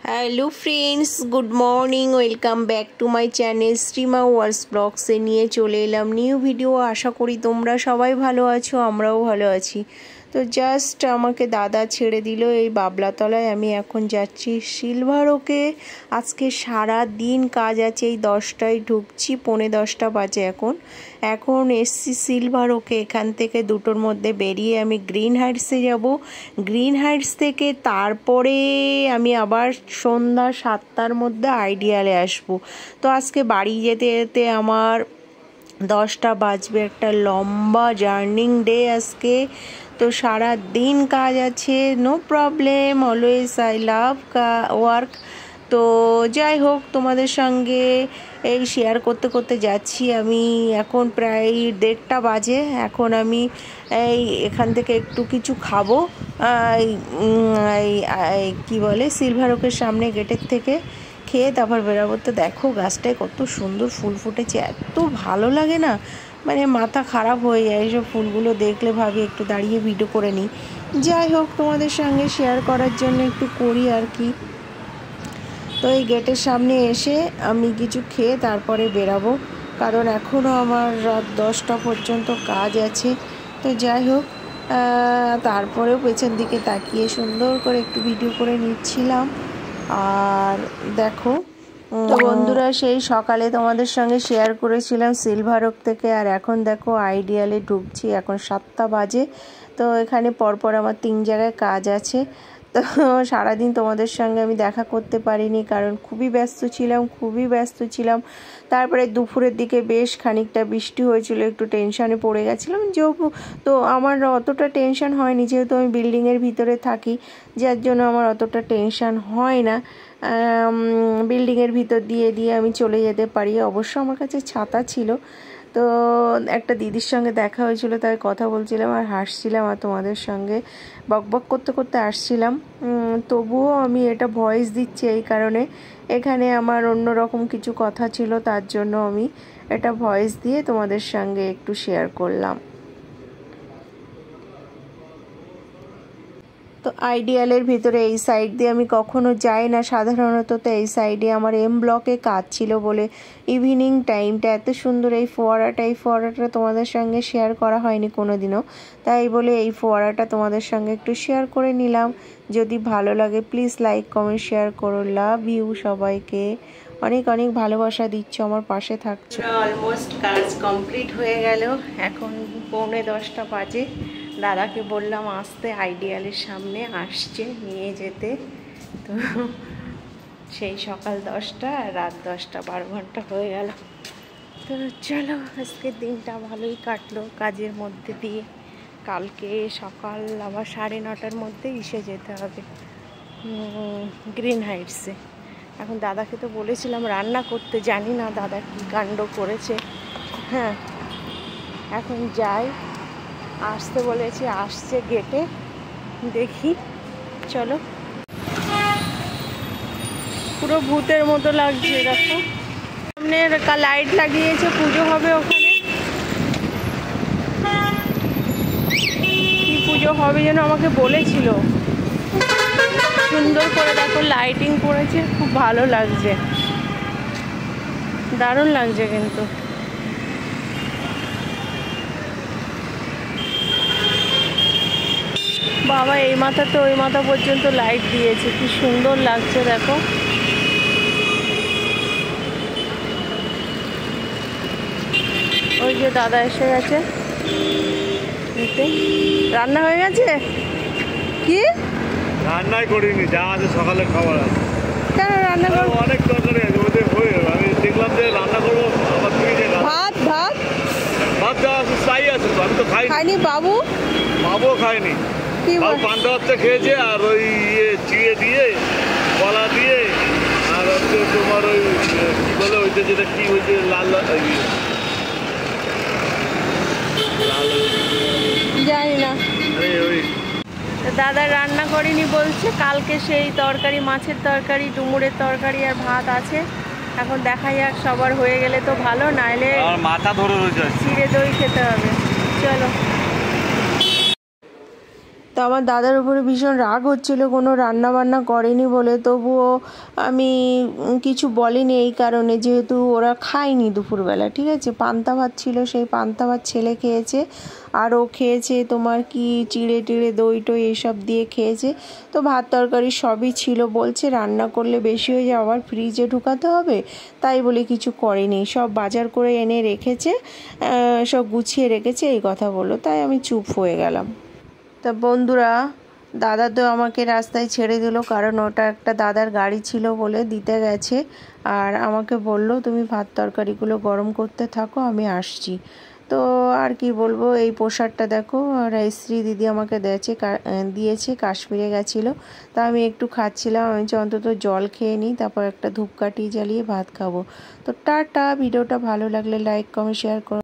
Hello friends, good morning. Welcome back to my channel Shrima ওয়ার্স ব্লগসে নিয়ে চলে এলাম নিউ ভিডিও। আশা করি তোমরা সবাই ভালো আছো, আমরাও ভালো আছি। তো জাস্ট আমাকে দাদা ছেড়ে দিল এই বাবলাতলায়। আমি এখন যাচ্ছি সিলভার ওকে। আজকে সারা দিন কাজ আছে। এই 10টায় ঢুকছি, 10:45 বাজে এখন এসছি সিলভার ওকে। এখান থেকে 2টোর মধ্যে বেরিয়ে আমি গ্রিন হাইটসে যাব। গ্রিন হাইটস থেকে তারপরে আমি আবার সন্ধ্যা 7টার মধ্যে আইডিয়ালে আসবো। তো আজকে বাড়ি যেতে যেতে আমার 10টা বাজবে। একটা লম্বা জার্নিং ডে আজকে। তো সারা দিন কাজ আছে, no problem, always I love work. তো যাই হোক, তোমাদের সঙ্গে এই শেয়ার করতে করতে যাচ্ছি। আমি এখন প্রায় 1:30টা বাজে। এখন আমি এখান থেকে একটু কিছু খাবো, কি বলে সিলভার ওকের সামনে গেটের থেকে খেয়ে তারপর বেরাবো। তো দেখো গাছটায় কত সুন্দর ফুল ফুটেছে, এত ভালো লাগে না, মানে মাথা খারাপ হয়ে যায় এইসব ফুলগুলো দেখলে। ভাবি একটু দাঁড়িয়ে ভিডিও করে নিই। যাই হোক, তোমাদের সঙ্গে শেয়ার করার জন্য একটু করি আর কি। তো এই গেটের সামনে এসে আমি কিছু খেয়ে তারপরে বেরাবো, কারণ এখনও আমার রাত 10টা পর্যন্ত কাজ আছে। তো যাই হোক, তারপরেও পেছন দিকে তাকিয়ে সুন্দর করে একটু ভিডিও করে নিচ্ছিলাম। আর দেখো, তো বন্ধুরা, সেই সকালে তোমাদের সঙ্গে শেয়ার করেছিলাম সিলভার ওক থেকে। আর এখন দেখো আইডিয়ালে ঢুকছি, এখন 7টা বাজে। তো এখানে পরপর আমার 3 জায়গায় কাজ আছে। তো সারাদিন তোমাদের সঙ্গে আমি দেখা করতে পারিনি, কারণ খুবই ব্যস্ত ছিলাম। তারপরে দুপুরের দিকে বেশ খানিকটা বৃষ্টি হয়েছিল, একটু টেনশানে পড়ে গেছিলাম। তো আমার অতটা টেনশান হয়নি, যেহেতু আমি বিল্ডিংয়ের ভিতরে থাকি, যার জন্য আমার অতটা টেনশান হয় না। বিল্ডিংয়ের ভিতর দিয়ে আমি চলে যেতে পারি। অবশ্য আমার কাছে ছাতা ছিল। তো একটা দিদির সঙ্গে দেখা হয়েছিল, তাই কথা বলছিলাম আর হাসছিলাম, আর তোমাদের সঙ্গে বকবক করতে করতে আসছিলাম। তবুও আমি এটা ভয়েস দিচ্ছি এই কারণে, এখানে আমার অন্যরকম কিছু কথা ছিল, তার জন্য আমি এটা ভয়েস দিয়ে তোমাদের সঙ্গে একটু শেয়ার করলাম। তো আইডিয়ালের ভিতরে এই সাইড দিয়ে আমি কখনো যাই না সাধারণত। তো এই সাইডে আমার এম ব্লকে কাজ ছিল বলে ইভিনিং টাইমটা এত সুন্দর এই ফোয়ারাটা তোমাদের সঙ্গে শেয়ার করা হয়নি কোনো দিনও, তাই বলে এই ফোয়ারাটা তোমাদের সঙ্গে একটু শেয়ার করে নিলাম। যদি ভালো লাগে প্লিজ লাইক কমেন্ট শেয়ার করো। লাভ ইউ সবাইকে, অনেক অনেক ভালোবাসা দিচ্ছ, আমার পাশে থাকছো। অলমোস্ট কাজ কমপ্লিট হয়ে গেল। এখন 9:45 বাজে। দাদাকে বললাম আসতে, আইডিয়ালের সামনে আসছে নিয়ে যেতে। তো সেই সকাল 10টা আর রাত 10টা, 12 ঘন্টা হয়ে গেল। তো চলো, আজকের দিনটা ভালোই কাটলো কাজের মধ্যে দিয়ে। কালকে সকাল আবার 9:30টার মধ্যে এসে যেতে হবে গ্রিন হাইটসে। এখন দাদাকে তো বলেছিলাম রান্না করতে, জানি না দাদা কী কাণ্ড করেছে। হ্যাঁ, এখন যাই, আসতে বলেছি, আসছে গেটে, দেখি। চলো, পুরো ভূতের মতো লাগছে। দেখো সামনে লাইট লাগিয়েছে, পুজো হবে ওখানে। কি পুজো হবে যেন আমাকে বলেছিল। সুন্দর করে দেখো লাইটিং করেছে, খুব ভালো লাগছে, দারুণ লাগছে কিন্তু। বাবা, এই মাথা তো ওই মাথা পর্যন্ত লাইট দিয়েছে, কি সুন্দর লাগছে দেখো। ওই যে দাদা এসে গেছে। রান্না হয়ে গেছে? কি রান্নাই করিনি, যা আছে সকালে খাবার আছে। কেন রান্না করবো? অনেক তরকারি আছে, ওদের হয়ে গেল। আমি দেখলাম যে রান্না করবো, আবার ভাত দেওয়া চাই আছে তো, আমি তো খাইনি। বাবুও খায়নি। পান্তা ভাতটা খেয়েছে, আর ওই চিড়ে দিয়ে, কলা দিয়ে, আর হচ্ছে তোমার ওই কি বলে ওইটা, যেটা কি হয়েছে, লাল জানি না। ওই দাদা রান্না করেনি বলছে। কালকে সেই তরকারি, মাছের তরকারি, ডুমুরের তরকারি আর ভাত আছে। এখন দেখা যাক, সবার হয়ে গেলে তো ভালো, নাইলে মাথা ধরে রয়েছে, চিড়ে দই খেতে হবে। চলো। তো আমার দাদার উপরে ভীষণ রাগ হচ্ছিল কোনো রান্না বান্না করেনি বলে, তবুও আমি কিছু বলিনি এই কারণে, যেহেতু ওরা খায়নি দুপুরবেলা, ঠিক আছে। পান্তা ভাত ছিল, সেই পান্তা ভাত ছেলে খেয়েছে, আর ও খেয়েছে তোমার কি চিড়ে টিড়ে দই টই এসব দিয়ে খেয়েছে। তো ভাত তরকারি সবই ছিল, বলছে রান্না করলে বেশি হয়ে যায় আবার ফ্রিজে ঢুকাতে হবে, তাই বলে কিছু করেনি, সব বাজার করে এনে রেখেছে, সব গুছিয়ে রেখেছে, এই কথা বললো। তাই আমি চুপ হয়ে গেলাম। তা বন্ধুরা, দাদা তো আমাকে রাস্তায় ছেড়ে দিল, কারণ ওটা একটা দাদার গাড়ি ছিল বলে দিতে গেছে, আর আমাকে বলল তুমি ভাত তরকারিগুলো গরম করতে থাকো, আমি আসছি। তো আর কি বলবো, এই প্রসাদটা দেখো রাইশ্রী দিদি আমাকে দিয়েছে, কাশ্মীরে গেছিলো, তা আমি একটু খাচ্ছিলাম। আমি অন্তত জল খেয়ে নিই, তারপর একটা ধূপকাঠি জ্বালিয়ে ভাত খাবো। তো টাটা। ভিডিওটা ভালো লাগলে লাইক কমেন্ট শেয়ার করো।